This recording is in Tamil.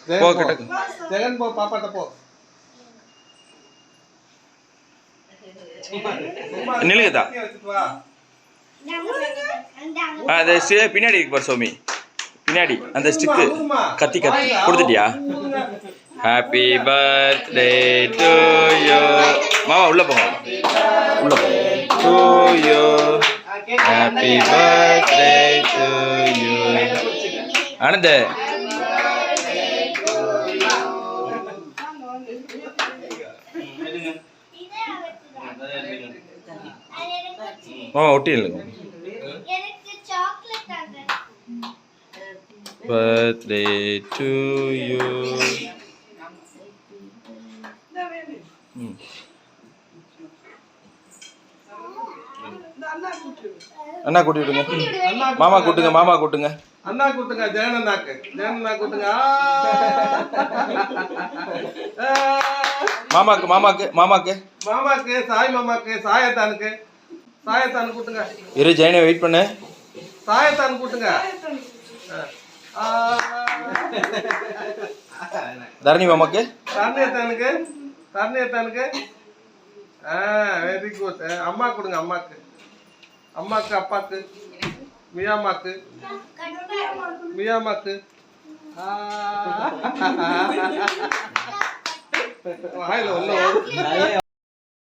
போ கிட்ட ஜெகன் போ பாப்பாட்ட போ நிலுகுதா அது பின்னாடி இருக்கு பாரு சோமி பின்னாடி அந்த ஸ்டிக்கு கத்தி கொடுத்துட்டியா ஹாப்பி பர்த்டே டு யூ மாமா உள்ள போங்க உள்ள போங்க to you happy birthday to you Anand மாமா ஒட்டி இல்லைங்க birthday to you அண்ணா கூட்டி விடுங்க மாமா கூட்டுங்க மாமா கூட்டுங்க அண்ணா கூட்டுங்க ஜெகன் அண்ணா கூட்டுங்க மாமாக்கு மாமாக்கு மாமாக்கு மாமாக்கு சாயத்தானுக்கு கூட்டுங்க இரு ஜெயனை வெயிட் பண்ணு சாயத்தான் கூட்டுங்க தரணி மாமாக்கு தரணியத்தானுக்கு வெரி குட் அம்மா கொடுங்க அம்மாக்கு அப்பாக்கு மியாமாக்கு வாயில ஒன்றும்